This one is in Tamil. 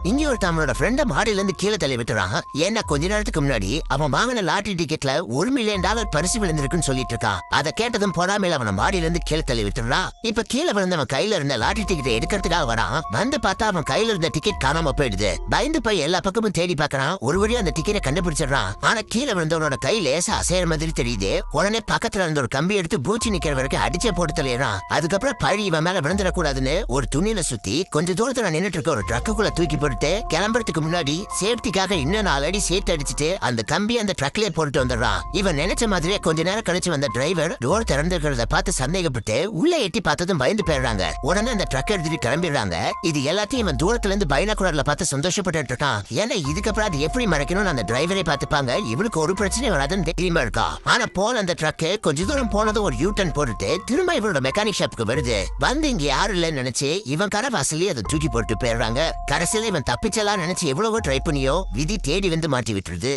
இங்க ஒரு தன்னோட ஃப்ரெண்ட மாடியில இருந்து கீழே தள்ளி விட்டுறான். ஏன்னா கொஞ்ச நேரத்துக்கு முன்னாடி அவன் வாங்கின லாட்டரி டிக்கெட்ல $1,000,000 பரிசு விழுந்திருக்குன்னு சொல்லிட்டு இருக்கான். அதை கேட்டதும் பொறாமையில அவனை மாடியில இருந்து கீழே தள்ளி விட்டுறான். இப்ப கீழே விழுந்தவன் கையில இருந்த லாட்டரி டிக்கெட்டை எடுக்கிறதுக்காக வரான். வந்து பார்த்தா அவன் கையில இருந்த டிக்கெட் காணாம போயிடுது. பயந்து போய் எல்லா பக்கமும் தேடி பாக்குறான். ஒரு வழியா அந்த டிக்கெட்டை கண்டுபிடிச்சிடறான். ஆனா கீழே விழுந்தவனோட கை லேசா அசையற மாதிரி தெரியுது. உடனே பக்கத்துல இருந்த ஒரு கம்பி எடுத்து பூச்சி நிக்கிற வரைக்கும் அடிச்சே போட்டு தள்ளிடுறான். அதுக்கப்புறம் பழி இவன் மேல விழுந்துடக்கூடாதுன்னு ஒரு துணியில சுத்தி கொஞ்ச தூரத்துல நின்னுட்டு இருக்க ஒரு ட்ரக்குக்குள்ள தூக்கி போட்டு கிளம்புறதுக்கு முன்னாடி சேஃப்டிக்காக இன்னும் 4 அடி சேர்த்து அடிச்சுட்டு அந்த கம்பி அந்த ட்ரக்லயே போட்டு வந்துடுறான். இவன் நினைச்ச மாதிரியே கொஞ்ச நேரம் கழிச்சு வந்த டிரைவர் டோர் திறந்திருக்கிறத பார்த்து சந்தேகப்பட்டு உள்ள எட்டி பார்த்ததும் பயந்து போயிடுறாங்க. உடனே அந்த ட்ரக் எடுத்துட்டு கிளம்பிடுறாங்க. இது எல்லாத்தையும் இவன் தூரத்துல இருந்து பைனாகுலர்ல பார்த்து சந்தோஷப்பட்டு இருக்கான். ஏன்னா இதுக்கப்புறம் அது எப்படி மறைக்கணும்னு அந்த டிரைவரே பார்த்துப்பாங்க. இவனுக்கு ஒரு பிரச்சனை வராதுன்னு தெரியுமா இருக்கா. ஆனா போன அந்த ட்ரக் கொஞ்ச தூரம் போனதும் ஒரு யூட்டன் போட்டுட்டு திரும்ப இவனோட மெக்கானிக் ஷாப்புக்கு வருது. வந்து இங்க யாரும் இல்லைன்னு நினைச்சு இவன் கரை வாசலே அதை தூக்கி போட்டு போயிடுறாங்க. கடைசியில இவன் தப்பிச்சலாம் நினைச்சு எவ்வளவோ ட்ரை பண்ணியோ விதி தேடி வந்து மாட்டி விட்டுருது.